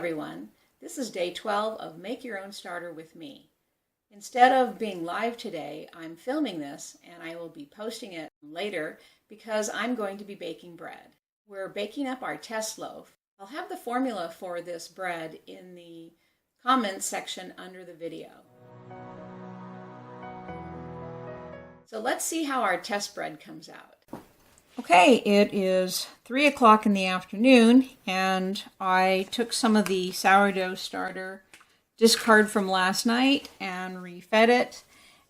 everyone. This is day 12 of Make Your Own Starter with me. Instead of being live today, I'm filming this and I will be posting it later because I'm going to be baking bread. We're baking up our test loaf. I'll have the formula for this bread in the comments section under the video. So let's see how our test bread comes out. Okay, it is 3 o'clock in the afternoon and I took some of the sourdough starter discard from last night and refed it,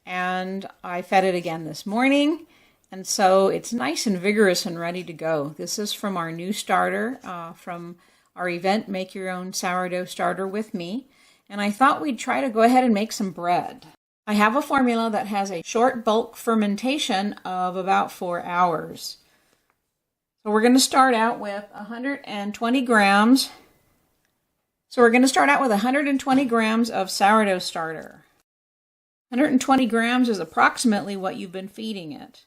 and I fed it again this morning, and so it's nice and vigorous and ready to go. This is from our new starter from our event, Make Your Own Sourdough Starter with me, and I thought we'd try to go ahead and make some bread. I have a formula that has a short bulk fermentation of about 4 hours. So we're going to start out with 120 grams. So we're going to start out with 120 grams of sourdough starter. 120 grams is approximately what you've been feeding it.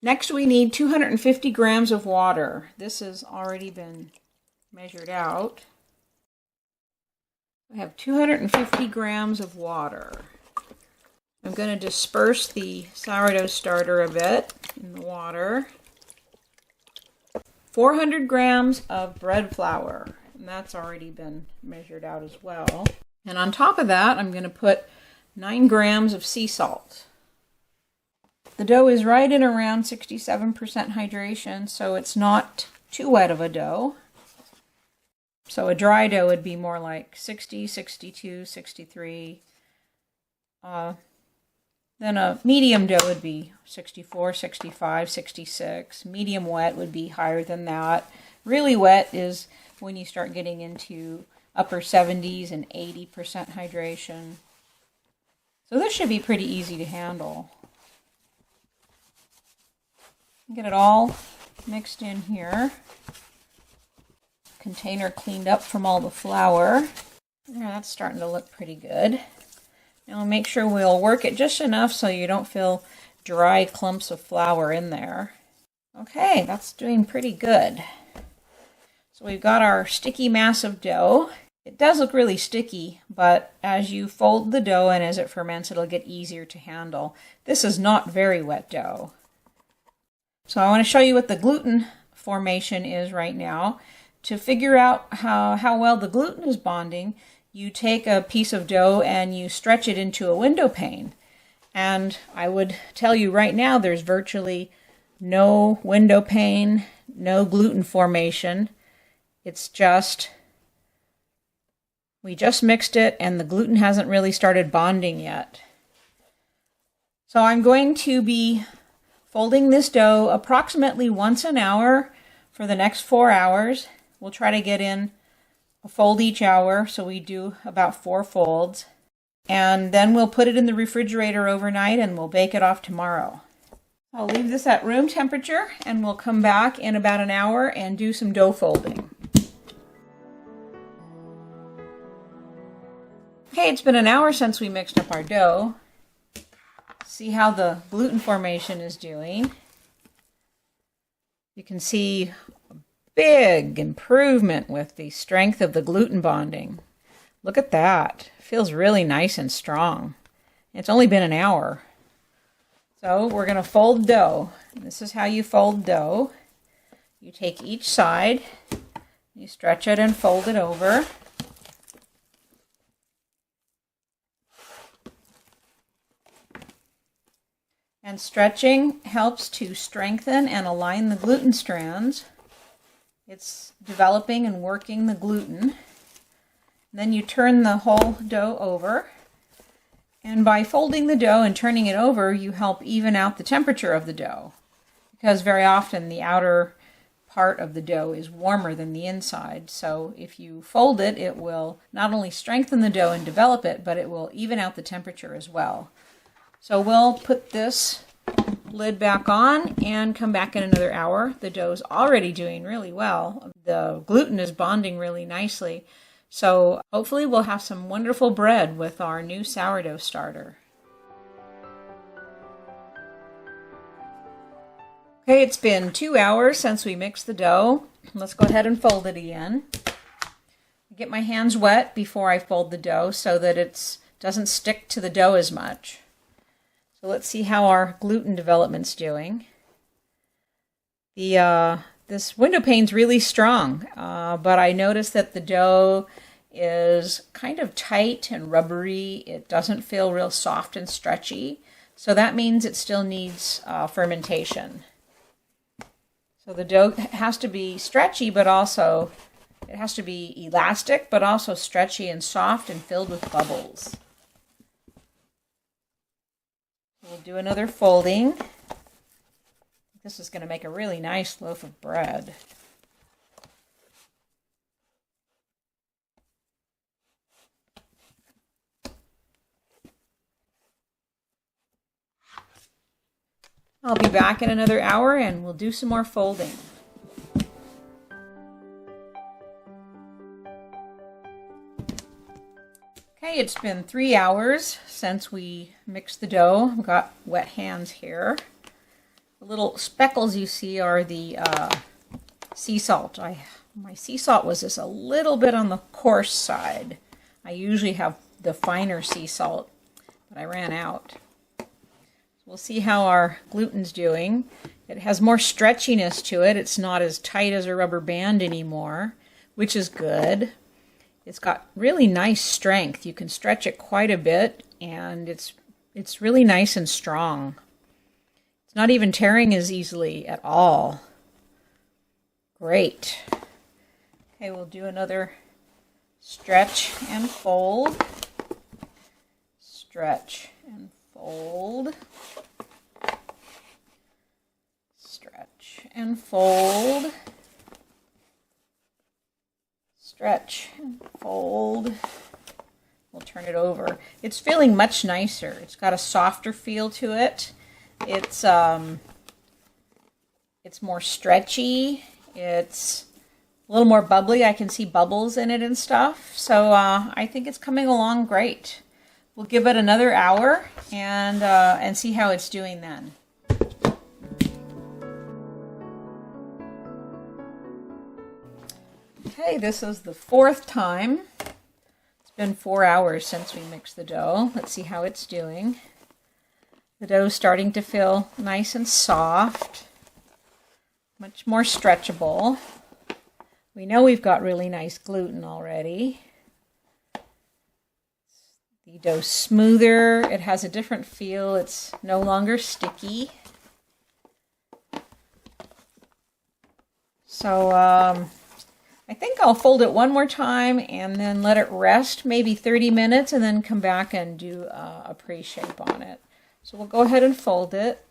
Next we need 250 grams of water. This has already been measured out. I have 250 grams of water. I'm going to disperse the sourdough starter a bit in the water. 400 grams of bread flour, and that's already been measured out as well. And on top of that, I'm going to put 9 grams of sea salt. The dough is right in around 67% hydration, so it's not too wet of a dough. So a dry dough would be more like 60, 62, 63. Then a medium dough would be 64, 65, 66. Medium wet would be higher than that. Really wet is when you start getting into upper 70s and 80% hydration. So this should be pretty easy to handle. Get it all mixed in here. Container cleaned up from all the flour. Yeah, that's starting to look pretty good. Now make sure we'll work it just enough so you don't feel dry clumps of flour in there. Okay, that's doing pretty good. So we've got our sticky mass of dough. It does look really sticky, but as you fold the dough and as it ferments, it'll get easier to handle. This is not very wet dough. So I want to show you what the gluten formation is right now. To figure out how well the gluten is bonding, you take a piece of dough and you stretch it into a window pane. And I would tell you right now there's virtually no window pane, no gluten formation. It's just, we just mixed it and the gluten hasn't really started bonding yet. So I'm going to be folding this dough approximately once an hour for the next 4 hours. We'll try to get in a fold each hour, so we do about 4 folds. And then we'll put it in the refrigerator overnight and we'll bake it off tomorrow. I'll leave this at room temperature and we'll come back in about an hour and do some dough folding. Okay, it's been an hour since we mixed up our dough. See how the gluten formation is doing. You can see big improvement with the strength of the gluten bonding. Look at that. It feels really nice and strong. It's only been an hour. So we're going to fold dough. This is how you fold dough. You take each side, you stretch it and fold it over. And stretching helps to strengthen and align the gluten strands. It's developing and working the gluten. Then you turn the whole dough over. And by folding the dough and turning it over, you help even out the temperature of the dough. Because very often the outer part of the dough is warmer than the inside. So if you fold it, it will not only strengthen the dough and develop it, but it will even out the temperature as well. So we'll put this lid back on and come back in another hour. The dough's already doing really well. The gluten is bonding really nicely. So hopefully we'll have some wonderful bread with our new sourdough starter. Okay, it's been 2 hours since we mixed the dough. Let's go ahead and fold it again. Get my hands wet before I fold the dough so that it doesn't stick to the dough as much. So let's see how our gluten development's doing. This window pane's really strong, but I noticed that the dough is kind of tight and rubbery. It doesn't feel real soft and stretchy, so that means it still needs fermentation. So the dough has to be stretchy, but also it has to be elastic, but also stretchy and soft and filled with bubbles. We'll do another folding. This is going to make a really nice loaf of bread. I'll be back in another hour and we'll do some more folding. Okay, it's been 3 hours since we mixed the dough. I've got wet hands here. The little speckles you see are the sea salt. My sea salt was just a little bit on the coarse side. I usually have the finer sea salt, but I ran out. We'll see how our gluten's doing. It has more stretchiness to it. It's not as tight as a rubber band anymore, which is good. It's got really nice strength. You can stretch it quite a bit, and it's really nice and strong. It's not even tearing as easily at all. Great. Okay, we'll do another stretch and fold. Stretch and fold. Stretch and fold. Stretch and fold. We'll turn it over. It's feeling much nicer. It's got a softer feel to it. It's more stretchy. It's a little more bubbly. I can see bubbles in it and stuff. So I think it's coming along great. We'll give it another hour and see how it's doing then. Okay, this is the 4th time. It's been 4 hours since we mixed the dough. Let's see how it's doing. The dough's starting to feel nice and soft, much more stretchable. We know we've got really nice gluten already. The dough's smoother. It has a different feel. It's no longer sticky. So I think I'll fold it one more time and then let it rest, maybe 30 minutes, and then come back and do a pre-shape on it. So we'll go ahead and fold it.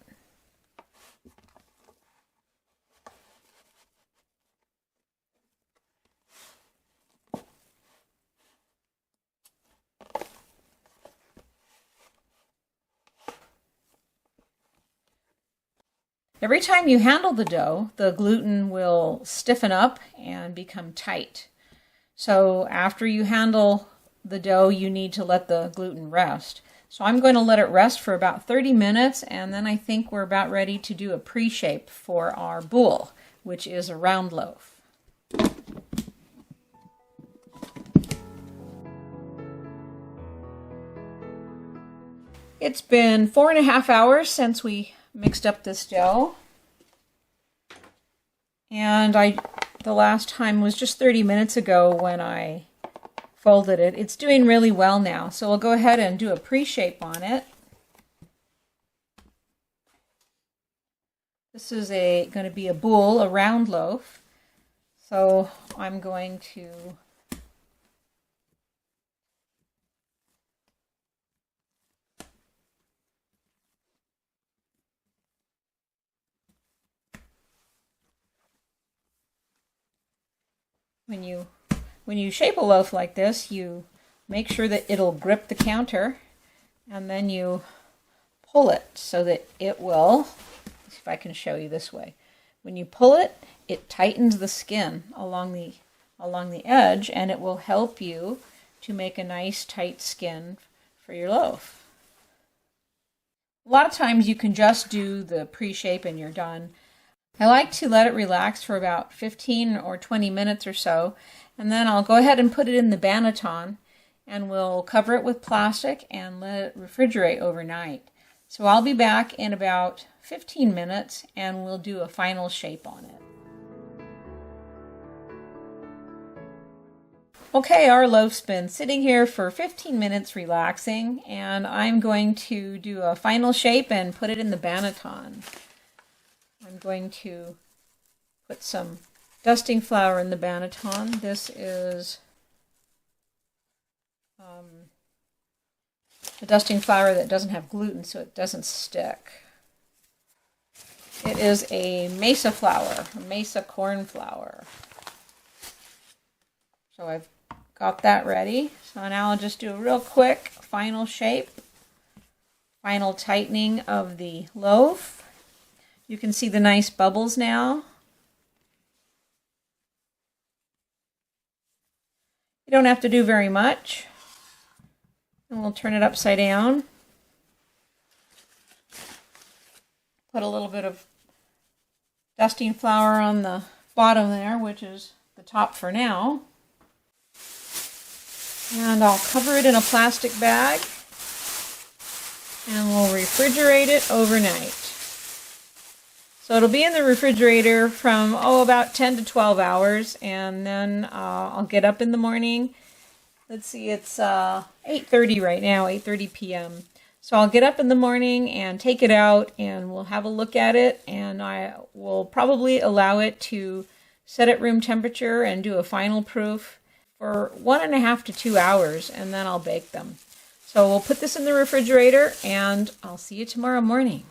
Every time you handle the dough, the gluten will stiffen up and become tight. So after you handle the dough, you need to let the gluten rest. So I'm going to let it rest for about 30 minutes, and then I think we're about ready to do a pre-shape for our boule, which is a round loaf. It's been 4.5 hours since we mixed up this dough, and the last time was just 30 minutes ago when I folded it. It's doing really well now, so we'll go ahead and do a pre-shape on it. This is going to be a boule, a round loaf, so I'm going to when you shape a loaf like this, you make sure that it'll grip the counter, and then you pull it so that it will, let's see if I can show you this way. When you pull it, it tightens the skin along the edge, and it will help you to make a nice tight skin for your loaf. A lot of times you can just do the pre-shape and you're done. I like to let it relax for about 15 or 20 minutes or so, and then I'll go ahead and put it in the Banneton, and we'll cover it with plastic and let it refrigerate overnight. So I'll be back in about 15 minutes and we'll do a final shape on it. Okay, our loaf's been sitting here for 15 minutes relaxing, and I'm going to do a final shape and put it in the Banneton. I'm going to put some dusting flour in the Banneton. This is the dusting flour that doesn't have gluten, so it doesn't stick. It is a mesa flour, a mesa corn flour. So I've got that ready. So now I'll just do a real quick final shape, final tightening of the loaf. You can see the nice bubbles now. You don't have to do very much. And we'll turn it upside down. Put a little bit of dusting flour on the bottom there, which is the top for now. And I'll cover it in a plastic bag and we'll refrigerate it overnight. So it'll be in the refrigerator from, about 10 to 12 hours, and then I'll get up in the morning. Let's see, it's 8:30 right now, 8:30 p.m. So I'll get up in the morning and take it out and we'll have a look at it, and I will probably allow it to set at room temperature and do a final proof for 1.5 to 2 hours, and then I'll bake them. So we'll put this in the refrigerator and I'll see you tomorrow morning.